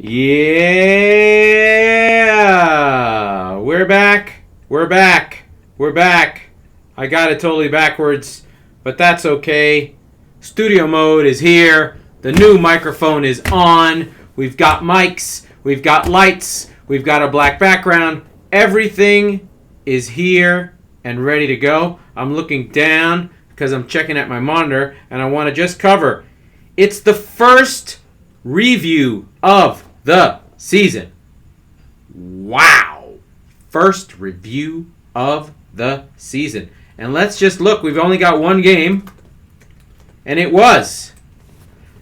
Yeah! We're back. We're back. We're back. I got it totally backwards, but that's okay. Studio mode is here. The new microphone is on. We've got mics. We've got lights. We've got a black background. Everything is here and ready to go. I'm looking down because I'm checking at my monitor, and I want to just cover. It's the first review of the season. Wow. First review of the season. And let's just look. We've only got one game. And it was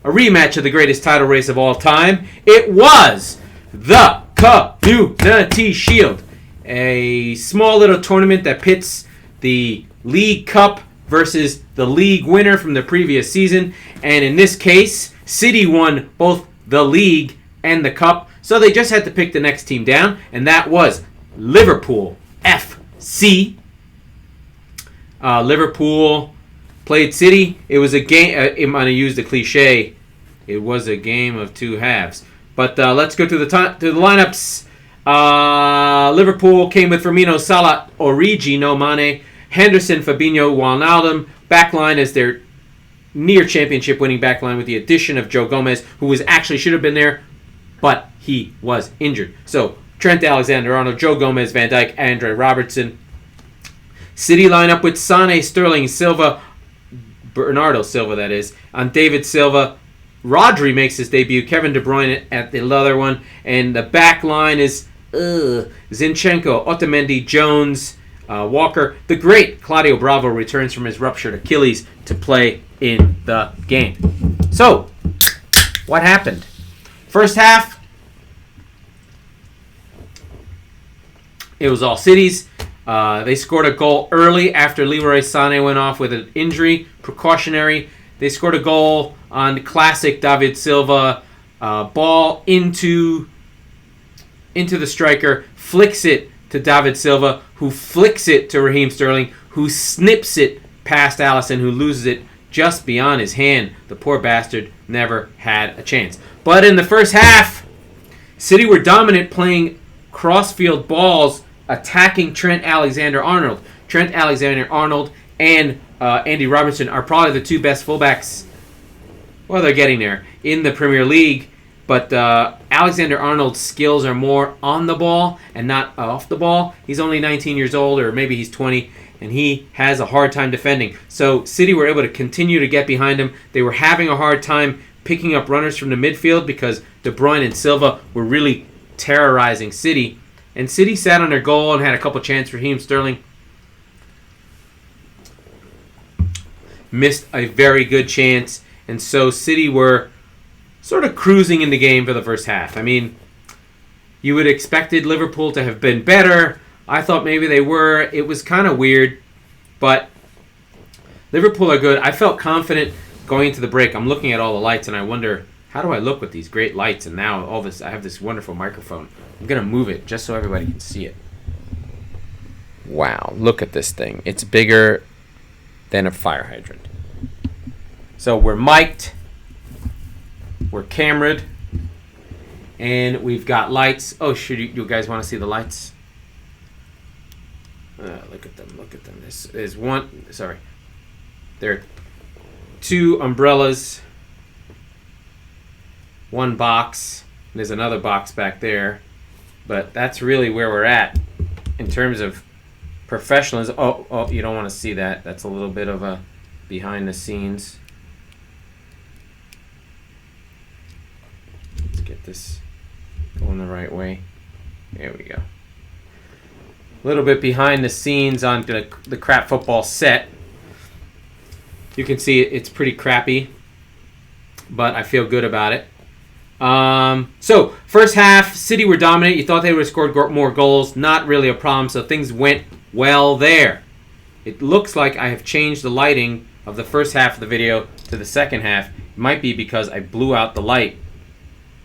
a rematch of the greatest title race of all time. It was the Community Shield. A small little tournament that pits the League Cup versus the league winner from the previous season. And in this case, City won both the league and the cup. So they just had to pick the next team down. And that was Liverpool FC. Liverpool played City. It was a game. I'm going to use the cliche. It was a game of two halves. But let's go to the lineups. Liverpool came with Firmino, Salah, Origi, no Mane, Henderson, Fabinho, Wijnaldum. Backline is their near championship winning backline with the addition of Joe Gomez, who was actually should have been there, but he was injured. So Trent Alexander-Arnold, Joe Gomez, Van Dijk, Andre Robertson. City lineup with Sane, Sterling, Silva, Bernardo Silva, that is, on David Silva. Rodri makes his debut. Kevin De Bruyne at the other one. And the back line is Zinchenko, Otamendi, Jones, Walker. The great Claudio Bravo returns from his ruptured Achilles to play in the game. So, what happened? First half, it was all Cities. They scored a goal early after Leroy Sané went off with an injury, precautionary. They scored a goal on classic David Silva, ball into the striker, flicks it to David Silva, who flicks it to Raheem Sterling, who snips it past Alisson, who loses it just beyond his hand. The poor bastard never had a chance. But in the first half, City were dominant, playing crossfield balls, attacking Trent Alexander-Arnold. Trent Alexander-Arnold and Andy Robertson are probably the two best fullbacks. Well, they're getting there in the Premier League. But Alexander-Arnold's skills are more on the ball and not off the ball. He's only 19 years old, or maybe he's 20, and he has a hard time defending. So City were able to continue to get behind him. They were having a hard time picking up runners from the midfield because De Bruyne and Silva were really terrorizing City. And City sat on their goal and had a couple chances. Raheem Sterling missed a very good chance. And so City were sort of cruising in the game for the first half. I mean, you would have expected Liverpool to have been better. I thought maybe they were. It was kind of weird. But Liverpool are good. I felt confident going into the break. I'm looking at all the lights, and I wonder, how do I look with these great lights? And now all this, I have this wonderful microphone. I'm going to move it just so everybody can see it. Wow, look at this thing. It's bigger than a fire hydrant. So we're mic'd. We're cameraed, and we've got lights. Oh, should you guys want to see the lights? Look at them, look at them. This is one, sorry. There are two umbrellas, one box, and there's another box back there. But that's really where we're at in terms of professionalism. Oh, you don't want to see that. That's a little bit of a behind the scenes. Get this going the right way. There we go. A little bit behind the scenes on the crap football set. You can see it's pretty crappy, but I feel good about it. So, first half, City were dominant. You thought they would have scored more goals. Not really a problem, so things went well there. It looks like I have changed the lighting of the first half of the video to the second half. It might be because I blew out the light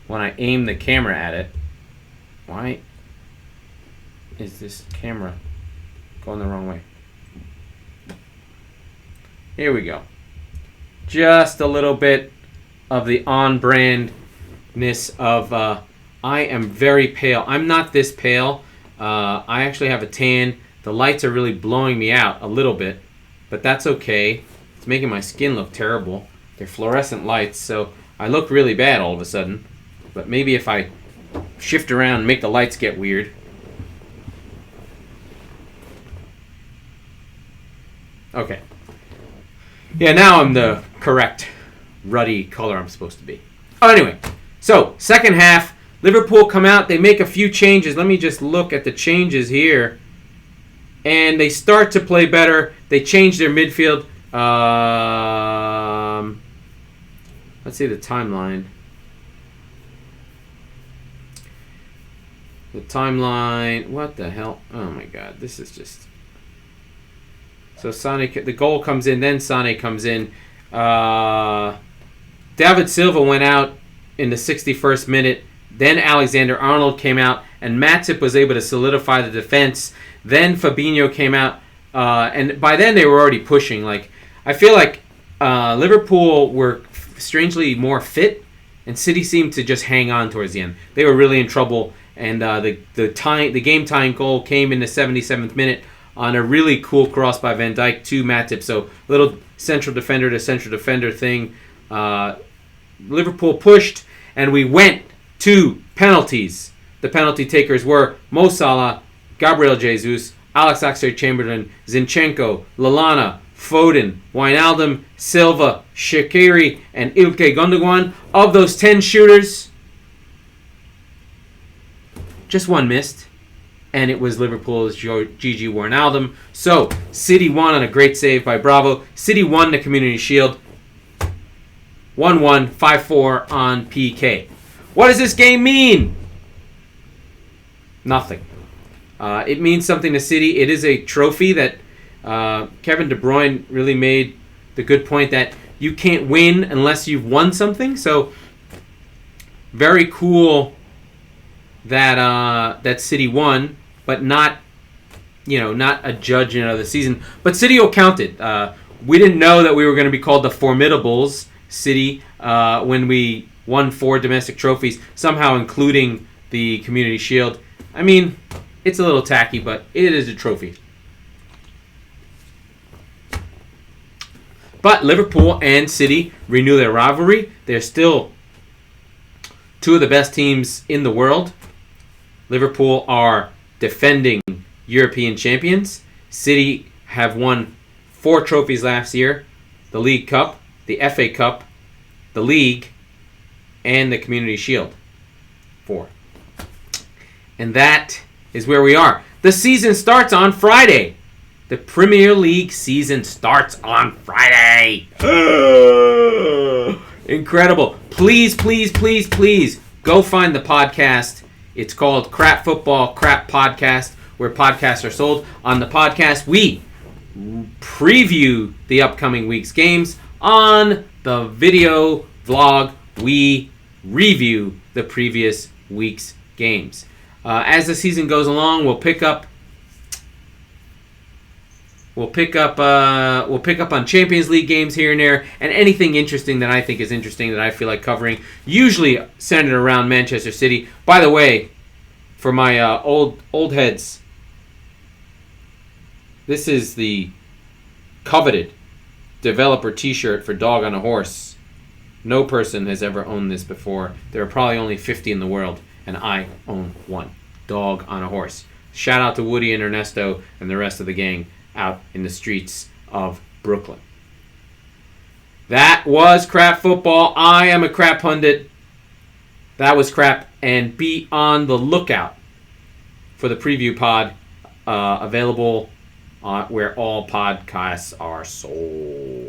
when I aim the camera at it. Why is this camera going the wrong way? Here we go. Just a little bit of the on-brandness of I am very pale. I'm not this pale. I actually have a tan. The lights are really blowing me out a little bit, but that's okay. It's making my skin look terrible. They're fluorescent lights, so I look really bad all of a sudden. But maybe if I shift around and make the lights get weird. Okay. Yeah, now I'm the correct ruddy color I'm supposed to be. Oh, anyway. So, second half, Liverpool come out. They make a few changes. Let me just look at the changes here. And they start to play better. They change their midfield. Let's see the timeline. The timeline. What the hell? Oh, my God. This is just... So, the goal comes in. Then Sane comes in. David Silva went out in the 61st minute. Then Alexander-Arnold came out, and Matip was able to solidify the defense. Then Fabinho came out, and by then they were already pushing. Like, I feel like Liverpool were strangely more fit, and City seemed to just hang on towards the end. They were really in trouble, and the game-tying goal came in the 77th minute on a really cool cross by Van Dijk to Matip. So, little central defender to central defender thing. Liverpool pushed, and we went to penalties. The penalty takers were Mo Salah, Gabriel Jesus, Alex Oxlade-Chamberlain, Zinchenko, Lallana, Foden, Wijnaldum, Silva, Shaqiri, and Ilkay Gundogan. Of those 10 shooters, just one missed, and it was Liverpool's Gigi Wijnaldum. So, City won on a great save by Bravo. City won the Community Shield. 1-1, 5-4 on PK. What does this game mean? Nothing. It means something to City. It is a trophy that Kevin De Bruyne really made the good point that you can't win unless you've won something. So, very cool that that City won, but not a judge of the season. But City will count it. We didn't know that we were going to be called the Formidables City when we won 4 domestic trophies, somehow including the Community Shield. I mean, it's a little tacky, but it is a trophy. But Liverpool and City renew their rivalry. They're still 2 of the best teams in the world. Liverpool are defending European champions. City have won 4 trophies last year. The League Cup, the FA Cup, the League, and the Community Shield. 4. And that is where we are. The season starts on Friday. The Premier League season starts on Friday. Incredible. Please, please, please, please go find the podcast. It's called Crap Football Crap Podcast, where podcasts are sold. On the podcast, we preview the upcoming week's games. On the video vlog, we review the previous week's games. As the season goes along, we'll pick up on Champions League games here and there, and anything interesting that I think is interesting that I feel like covering, usually centered around Manchester City. By the way, for my old heads, this is the coveted developer t-shirt for Dog on a Horse. No person has ever owned this before. There are probably only 50 in the world, and I own one. Dog on a Horse. Shout out to Woody and Ernesto and the rest of the gang out in the streets of Brooklyn. That was Crap Football. I am a crap pundit. That was crap. And be on the lookout for the preview pod available where all podcasts are sold.